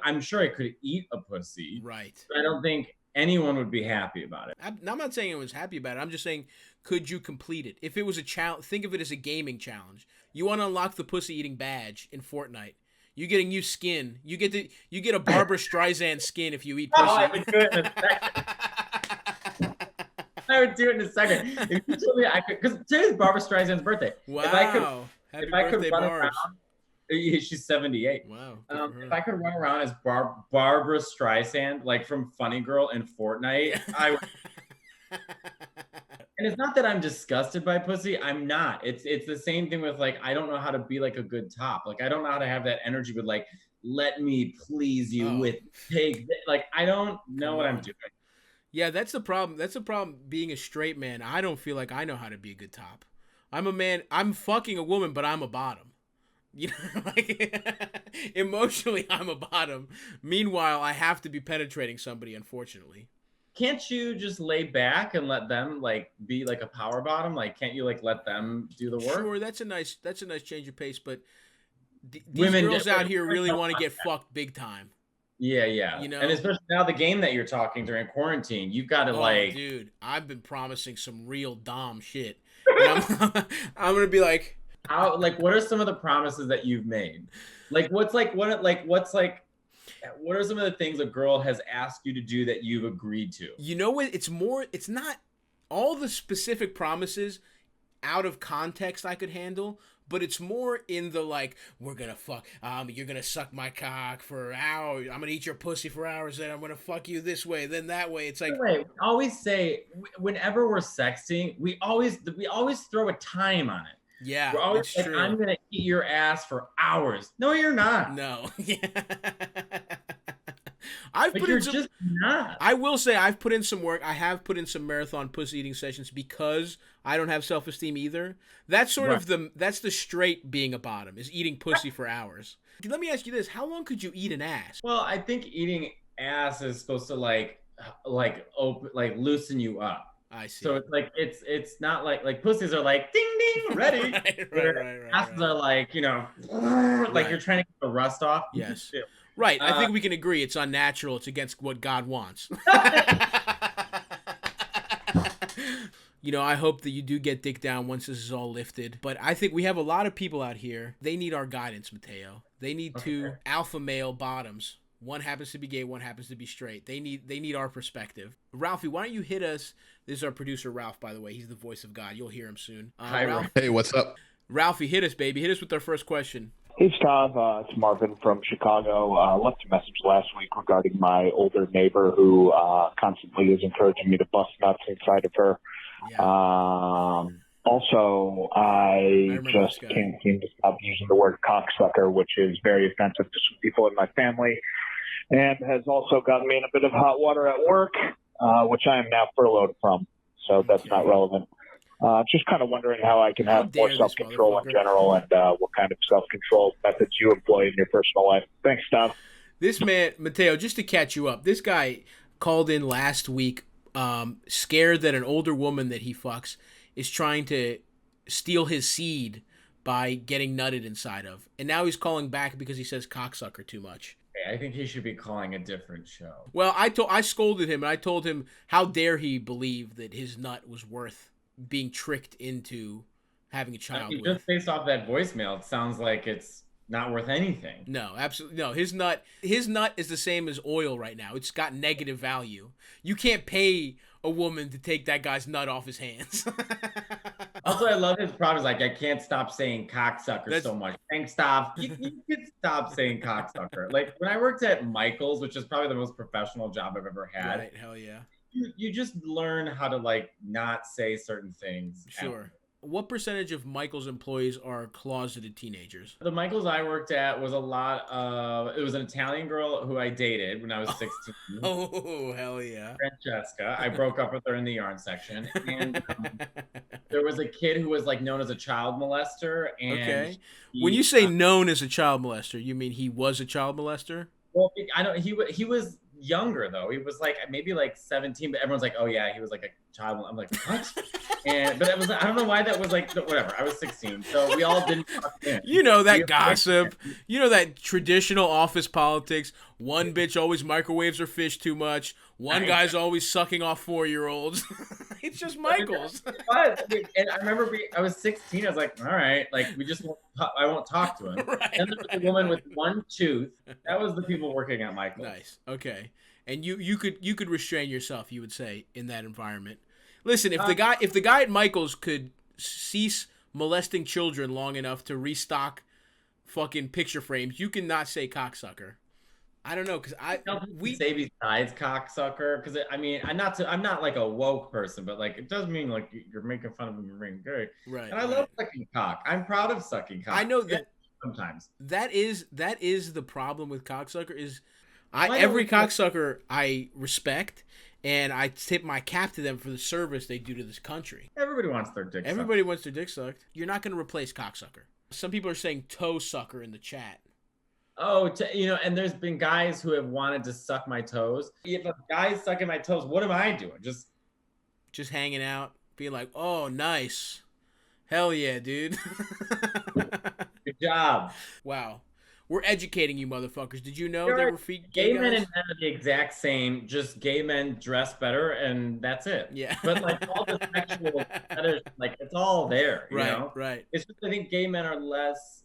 I'm sure I could eat a pussy. Right. But I don't think anyone would be happy about it. I'm not saying I was happy about it. I'm just saying, could you complete it? If it was a challenge, think of it as a gaming challenge. You want to unlock the pussy eating badge in Fortnite. You get a new skin. You get a Barbara Streisand skin if you eat pussy. Oh, I would do it in a second. I would do it in a second. If you told me I could, because today's Barbara Streisand's birthday. Wow. If I could run around, she's 78. Wow. If I could run around as Barbara Streisand, like from Funny Girl in Fortnite, I would. And it's not that I'm disgusted by pussy. I'm not. It's the same thing with like I don't know how to be like a good top. Like I don't know how to have that energy with like let me please you with take like I don't know what I'm doing. Yeah, that's the problem. That's the problem being a straight man. I don't feel like I know how to be a good top. I'm a man. I'm fucking a woman, but I'm a bottom. You know, like emotionally, I'm a bottom. Meanwhile, I have to be penetrating somebody, unfortunately. Can't you just lay back and let them like be like a power bottom? Like, can't you like let them do the work? Sure, that's a nice change of pace. But these girls out here really want to get fucked big time. Yeah. You know, and especially now the game that you're talking during quarantine, you've got to dude, I've been promising some real dom shit. And I'm gonna be like, what are some of the promises that you've made? Like, what are some of the things a girl has asked you to do that you've agreed to? You know what? It's not all the specific promises out of context I could handle, but it's more in the like, we're gonna fuck, you're gonna suck my cock for hours, I'm gonna eat your pussy for hours, then I'm gonna fuck you this way, then that way. It's like, we always say whenever we're sexting, we always throw a time on it. Yeah, we're always it's like, true. I'm gonna eat your ass for hours. No, you're not. No. Not. I will say I've put in some work. I have put in some marathon pussy eating sessions because I don't have self-esteem either. That's sort of that's the straight being a bottom, is eating pussy for hours. Let me ask you this: how long could you eat an ass? Well, I think eating ass is supposed to like loosen you up. I see. So it's like it's not like pussies are like ding ding ready. right. Asses are like, you know, like you're trying to get the rust off. Yes. Right. I think we can agree it's unnatural. It's against what God wants. You know, I hope that you do get dick down once this is all lifted. But I think we have a lot of people out here. They need our guidance, Matteo. They need two alpha male bottoms. One happens to be gay, one happens to be straight. They need our perspective. Ralphie, why don't you hit us? This is our producer, Ralph, by the way. He's the voice of God. You'll hear him soon. Hi, Ralph. Hey, what's up? Ralphie, hit us, baby. Hit us with our first question. Hey, Stav. It's Marvin from Chicago. Left a message last week regarding my older neighbor who constantly is encouraging me to bust nuts inside of her. Also, I just can't seem to stop using the word cocksucker, which is very offensive to some people in my family, and has also gotten me in a bit of hot water at work, which I am now furloughed from. So that's not relevant. Just kind of wondering how I can have more self-control in general, and what kind of self-control methods you employ in your personal life. Thanks, Stav. This man, Matteo, just to catch you up, this guy called in last week scared that an older woman that he fucks is trying to steal his seed by getting nutted inside of. And now he's calling back because he says cocksucker too much. I think he should be calling a different show. Well, I scolded him, and I told him how dare he believe that his nut was worth being tricked into having a child with. Just based off that voicemail, it sounds like it's not worth anything. No, absolutely no. His nut is the same as oil right now. It's got negative value. You can't pay a woman to take that guy's nut off his hands. Also, I love his problem. Like, I can't stop saying cocksucker so much. Thanks, stop. You can stop saying cocksucker. Like, when I worked at Michael's, which is probably the most professional job I've ever had. Right, hell yeah. You just learn how to, like, not say certain things. Sure. What percentage of Michael's employees are closeted teenagers? The Michael's I worked at was a lot of, it was an Italian girl who I dated when I was 16. Oh, hell yeah. Francesca. I broke up with her in the yarn section. And there was a kid who was like known as a child molester. And okay. When you say known as a child molester, you mean he was a child molester? Well, I don't, he was younger though. He was like maybe like 17, but everyone's like, oh yeah, he was like a child. I'm like, what? But it was, I don't know why that was like, whatever. I was 16, so we all didn't talk in. You know that gossip. You know that traditional office politics. One bitch always microwaves her fish too much. One guy's always sucking off 4-year-olds. It's just Michael's. And I remember I was 16. I was like, all right, like I won't talk to him. Right, and there was a woman with one tooth. That was the people working at Michael's. Nice. Okay. And you could restrain yourself, you would say, in that environment. Listen, if the guy at Michael's could cease molesting children long enough to restock fucking picture frames, you cannot say cocksucker. I don't know, because we say besides cocksucker, because I mean, I'm not like a woke person, but like it does mean like you're making fun of him and being good. Right. And I love sucking cock. I'm proud of sucking cock. I know that sometimes. That is the problem with cocksucker is every cocksucker I respect, and I tip my cap to them for the service they do to this country. Everybody wants their dick sucked. Everybody wants their dick sucked. You're not going to replace cocksucker. Some people are saying toe sucker in the chat. Oh, and there's been guys who have wanted to suck my toes. If a guy's sucking my toes, what am I doing? Just hanging out, being like, oh, nice. Hell yeah, dude. Good job. Wow. We're educating you motherfuckers. Did you know there were gay men and men are the exact same, just gay men dress better and that's it. Yeah. But like all the sexual fetish, like it's all there, you know? Right. It's just I think gay men are less,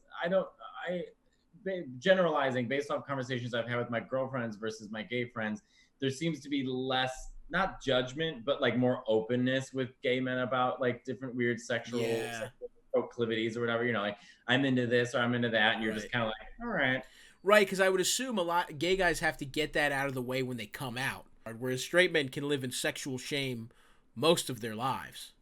generalizing based off conversations I've had with my girlfriends versus my gay friends, there seems to be less, not judgment, but like more openness with gay men about like different weird sexual proclivities or whatever. You know, like I'm into this or I'm into that, and you're just kind of like, all right. Right, because I would assume a lot gay guys have to get that out of the way when they come out, whereas straight men can live in sexual shame most of their lives.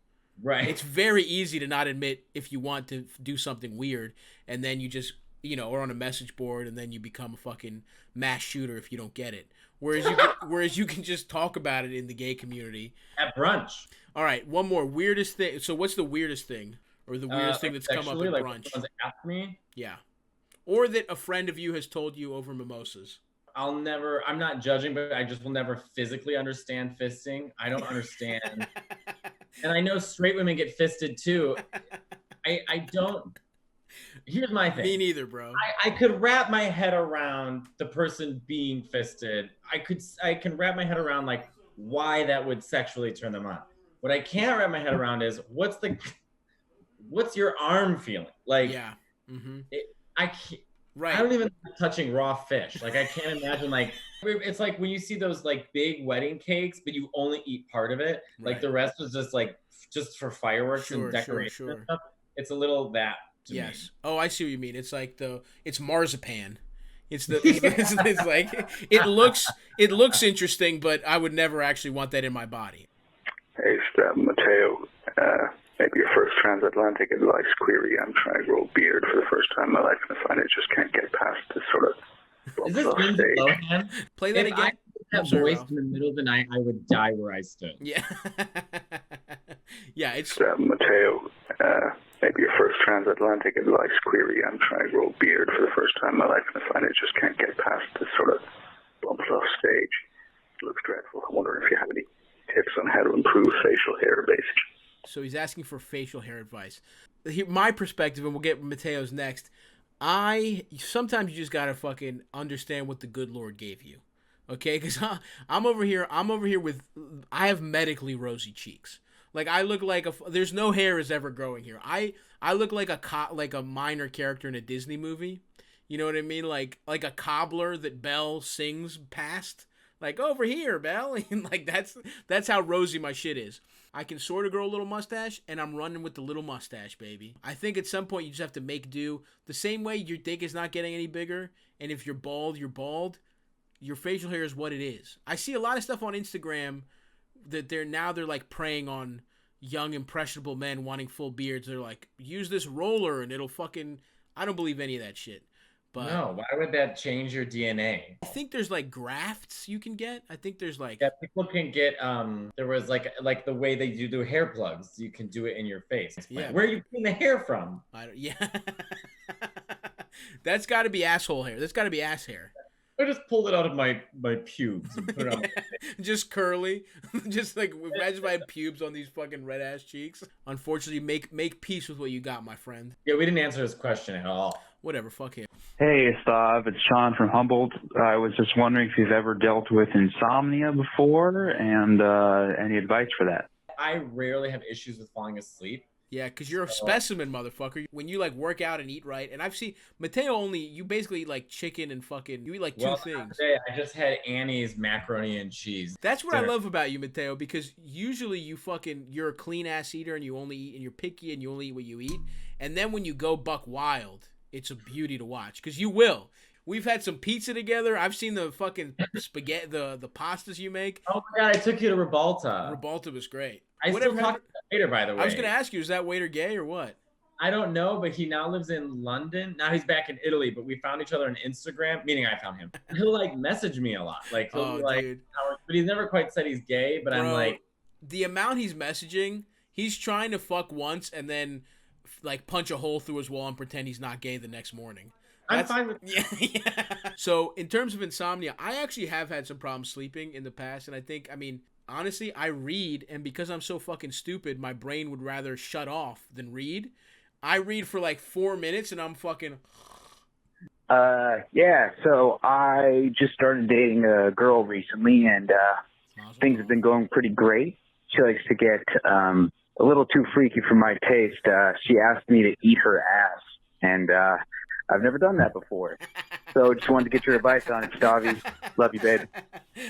Right. It's very easy to not admit if you want to do something weird, and then you just, or on a message board, and then you become a fucking mass shooter if you don't get it. Whereas you can just talk about it in the gay community. At brunch. All right, one more. Weirdest thing. So what's the weirdest thing? Or the weirdest thing that's come up at like brunch? Someone's asked me? Yeah. Or that a friend of you has told you over mimosas. I'm not judging, but I just will never physically understand fisting. I don't understand. And I know straight women get fisted too. I don't. Here's my thing. Me neither, bro. I could wrap my head around the person being fisted. I can wrap my head around like why that would sexually turn them on. What I can't wrap my head around is what's your arm feeling? Like, yeah. Mm-hmm. I can't. Right. I don't even like touching raw fish. Like I can't imagine like it's like when you see those like big wedding cakes, but you only eat part of it. Right. Like the rest was just for fireworks and decoration and stuff. It's a little that to me. Oh, I see what you mean. It's like it's marzipan. It's like it looks interesting, but I would never actually want that in my body. Hey, Stavvy, Matteo. Maybe your first transatlantic and life's query. I'm trying to grow a beard for the first time in my life, and I find I just can't get past this sort of Is this stage. Lohan? Play that again. That voice in the middle of the night, I would die where I stood. Yeah. Yeah, it's Matteo. Maybe your first transatlantic and life's query. I'm trying to grow a beard for the first time in my life, and I find I just can't get past this sort of bumps off stage. It looks dreadful. I'm wondering if you have any tips on how to improve facial hair, basically. So he's asking for facial hair advice. My perspective, and we'll get Matteo's next. Sometimes you just gotta fucking understand what the good Lord gave you, okay? Because I'm over here with I have medically rosy cheeks. Like I look like there's no hair is ever growing here. I look like a minor character in a Disney movie. You know what I mean? Like a cobbler that Belle sings past. Like over here, Belle. And like that's how rosy my shit is. I can sort of grow a little mustache, and I'm running with the little mustache, baby. I think at some point you just have to make do. The same way your dick is not getting any bigger, and if you're bald, you're bald. Your facial hair is what it is. I see a lot of stuff on Instagram that they're like preying on young impressionable men wanting full beards. They're like, use this roller and it'll fucking. I don't believe any of that shit. But no, why would that change your DNA? I think there's like grafts you can get. I think there's like people can get there was like the way they do hair plugs. You can do it in your face. Yeah. Where are you getting the hair from? Yeah. That's got to be asshole hair. That's got to be ass hair. I just pulled it out of my pubes and put it on. Just curly. Just like imagine if I had pubes on these fucking red ass cheeks. Unfortunately, make peace with what you got, my friend. Yeah, we didn't answer his question at all. Whatever, fuck him. Hey, Stav, it's Sean from Humboldt. I was just wondering if you've ever dealt with insomnia before and any advice for that. I rarely have issues with falling asleep. Yeah, because you're a specimen, motherfucker. When you like work out and eat right, and I've seen Matteo you basically eat like chicken and fucking, you eat like two things. Today I just had Annie's macaroni and cheese. That's what I love about you, Matteo, because usually you're a clean ass eater and you only eat, and you're picky and you only eat what you eat. And then when you go buck wild, it's a beauty to watch, because you will. We've had some pizza together. I've seen the fucking spaghetti, the pastas you make. Oh my God, I took you to Ribalta. Ribalta was great. I still talk to that waiter, by the way. I was going to ask you, is that waiter gay or what? I don't know, but he now lives in London. Now he's back in Italy, but we found each other on Instagram, meaning I found him. He'll like message me a lot. Like, he'll be like, dude. But he's never quite said he's gay, but I'm like. The amount he's messaging, he's trying to fuck once and then like punch a hole through his wall and pretend he's not gay the next morning. I'm fine with yeah. So in terms of insomnia, I actually have had some problems sleeping in the past, and I think, honestly, I read, and because I'm so fucking stupid, my brain would rather shut off than read. I read for like 4 minutes, and I'm fucking. Yeah. So I just started dating a girl recently, and things have been going pretty great. She likes to get a little too freaky for my taste. She asked me to eat her ass, and I've never done that before. So just wanted to get your advice on it, Stavvy. Love you, babe.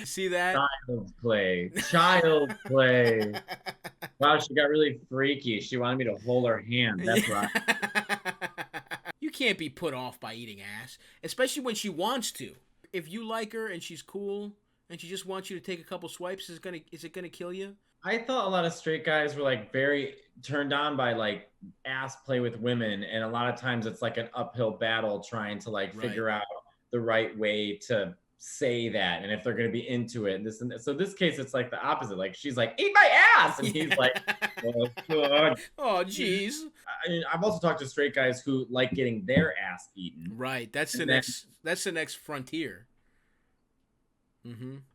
See that? Child's play. Child's play. Wow, she got really freaky. She wanted me to hold her hand. That's right. You can't be put off by eating ass, especially when she wants to. If you like her and she's cool and she just wants you to take a couple swipes, is it gonna kill you? I thought a lot of straight guys were like very turned on by like ass play with women, and a lot of times it's like an uphill battle trying to like figure out the right way to say that, and if they're going to be into it. So this case, it's like the opposite. Like she's like, "Eat my ass," and he's like, "Oh God." Oh jeez. I've also talked to straight guys who like getting their ass eaten. Right. That's the next frontier.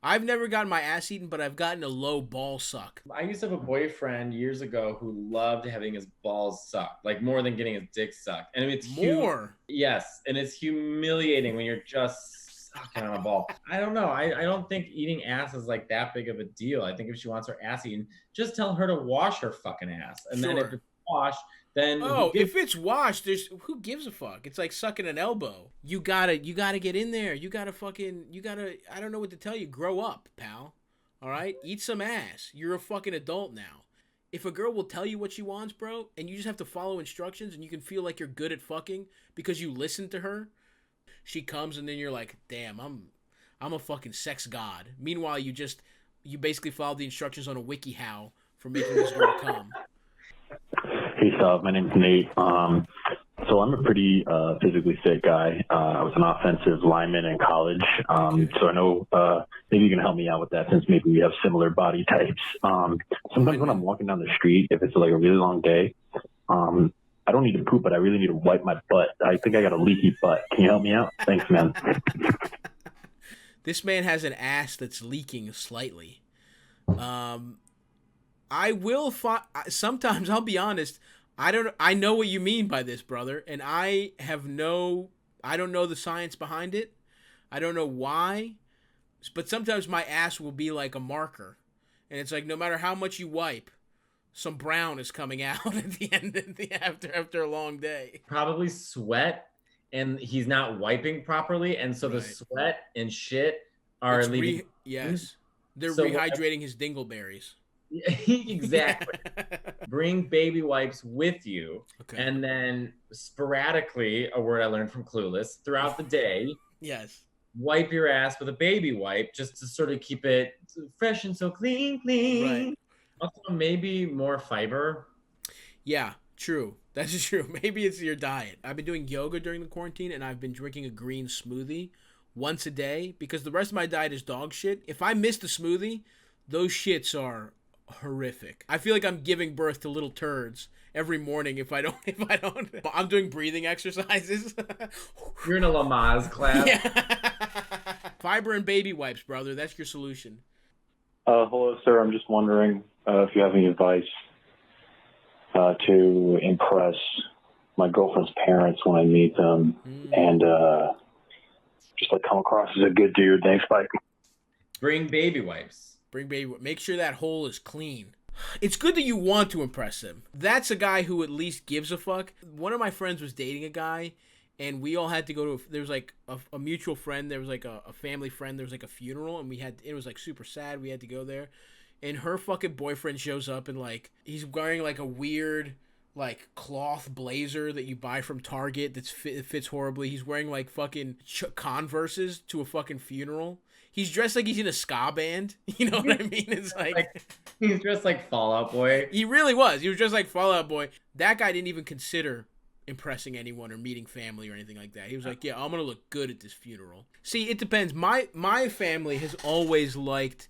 I've never gotten my ass eaten, but I've gotten a low ball suck. I used to have a boyfriend years ago who loved having his balls sucked, like more than getting his dick sucked. And it's more. Yes, and it's humiliating when you're just sucking on a ball. I don't know. I don't think eating ass is like that big of a deal. I think if she wants her ass eaten, just tell her to wash her fucking ass, and then if it's washed, then if it's washed, who gives a fuck? It's like sucking an elbow. You gotta get in there. You gotta I don't know what to tell you. Grow up, pal. All right? Eat some ass. You're a fucking adult now. If a girl will tell you what she wants, bro, and you just have to follow instructions and you can feel like you're good at fucking because you listen to her, she comes and then you're like, damn, I'm a fucking sex god. Meanwhile, you basically followed the instructions on a WikiHow for making this girl come. Hey, Stav, my name's Nate. So I'm a pretty physically fit guy. I was an offensive lineman in college. So I know maybe you can help me out with that since maybe we have similar body types. Sometimes when I'm walking down the street, if it's like a really long day, I don't need to poop, but I really need to wipe my butt. I think I got a leaky butt. Can you help me out? Thanks, man. This man has an ass that's leaking slightly. Sometimes I'll be honest, I know what you mean by this, brother, and I don't know the science behind it. I don't know why, but sometimes my ass will be like a marker, and it's like no matter how much you wipe, some brown is coming out at the end after a long day. Probably sweat, and he's not wiping properly, and so the sweat and shit are leaving. Yes, they're rehydrating his dingleberries. Exactly. Bring baby wipes with you, and then sporadically, a word I learned from Clueless, throughout the day, wipe your ass with a baby wipe just to sort of keep it fresh and so clean. Right. Also, maybe more fiber. Yeah, true. That's true. Maybe it's your diet. I've been doing yoga during the quarantine, and I've been drinking a green smoothie once a day because the rest of my diet is dog shit. If I miss the smoothie, those shits are horrific. I feel like I'm giving birth to little turds every morning if I don't. I'm doing breathing exercises. You're in a Lamaze class. Yeah. Fiber and baby wipes, brother. That's your solution. Hello, sir. I'm just wondering if you have any advice to impress my girlfriend's parents when I meet them and just like come across as a good dude. Thanks, bye. Bring baby wipes. Make sure that hole is clean. It's good that you want to impress him. That's a guy who at least gives a fuck. One of my friends was dating a guy, and we all had to go to. There was like a mutual friend. There was like a family friend. There was like a funeral, and it was like super sad. We had to go there, and her fucking boyfriend shows up, and like he's wearing like a weird like cloth blazer that you buy from Target that fits horribly. He's wearing like fucking Converses to a fucking funeral. He's dressed like he's in a ska band. You know what I mean? It's like he's dressed like Fall Out Boy. He really was. He was dressed like Fall Out Boy. That guy didn't even consider impressing anyone or meeting family or anything like that. He was like, yeah, I'm going to look good at this funeral. See, it depends. My family has always liked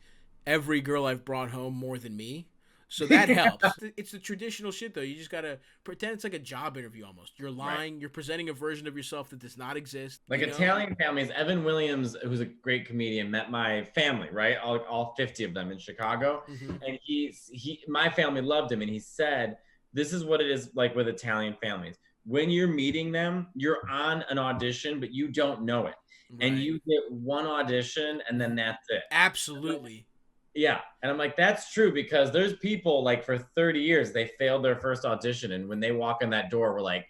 every girl I've brought home more than me. So that helps. It's the traditional shit, though. You just got to pretend it's like a job interview almost. You're lying. Right. You're presenting a version of yourself that does not exist. Like Italian families, Evan Williams, who's a great comedian, met my family, right? All 50 of them in Chicago. Mm-hmm. And my family loved him. And he said, this is what it is like with Italian families. When you're meeting them, you're on an audition, but you don't know it. Right. And you get one audition and then that's it. Absolutely. Yeah. And I'm like, that's true because there's people like for 30 years, they failed their first audition. And when they walk in that door, we're like,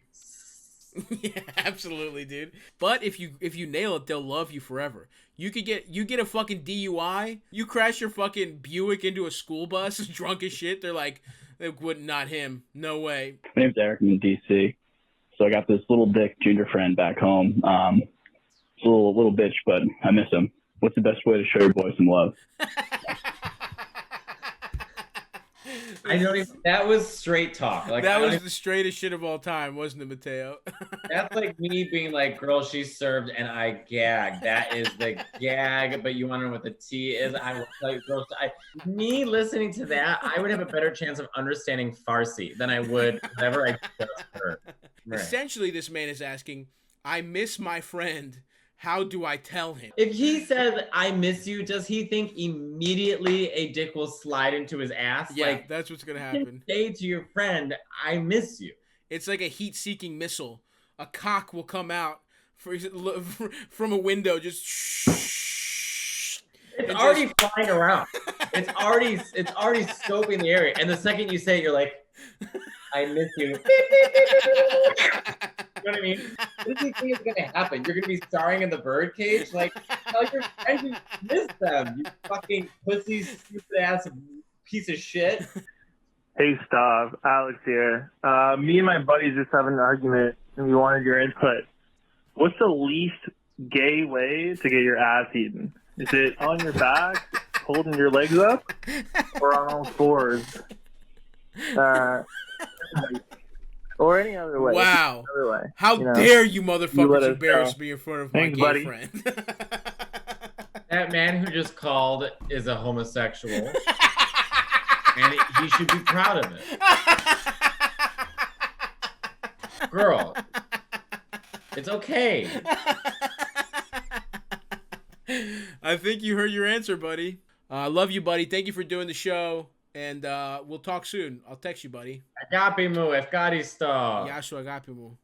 yeah, absolutely, dude. But if you nail it, they'll love you forever. You get a fucking DUI, you crash your fucking Buick into a school bus drunk as shit. They're like, It would not him. No way. My name's Eric. I'm in DC. So I got this little dick ginger friend back home. It's a little bitch, but I miss him. What's the best way to show your boy some love? I don't even. That was straight talk. Like That was the straightest shit of all time, wasn't it, Matteo? That's like me being like, girl, she's served and I gagged. That is the gag, but you want to know what the T is? I will tell you, girl. Me listening to that, I would have a better chance of understanding Farsi than I would whatever I just heard. Right. Essentially, this man is asking, I miss my friend. How do I tell him? If he says, I miss you, does he think immediately a dick will slide into his ass? Yeah, like, that's what's going to happen. Say to your friend, I miss you. It's like a heat-seeking missile. A cock will come out from a window, just It's already flying around. It's already scoping the area. And the second you say it, you're like, I miss you. You know what I mean? What do you think is going to happen? You're going to be starring in the birdcage? Like, tell your friends you miss them, you fucking pussy, stupid ass piece of shit. Hey, Stav. Alex here. Me and my buddies just having an argument, and we wanted your input. What's the least gay way to get your ass eaten? Is it on your back, holding your legs up, or on all fours? Or any other way. Wow. Other way. How dare you motherfuckers embarrass me in front of my gay buddy. friend. That man who just called is a homosexual. And he should be proud of it. Girl, it's okay. I think you heard your answer, buddy. I love you, buddy. Thank you for doing the show. And we'll talk soon. I'll text you, buddy. Agapimo, efkaristo. Yasu agapimo.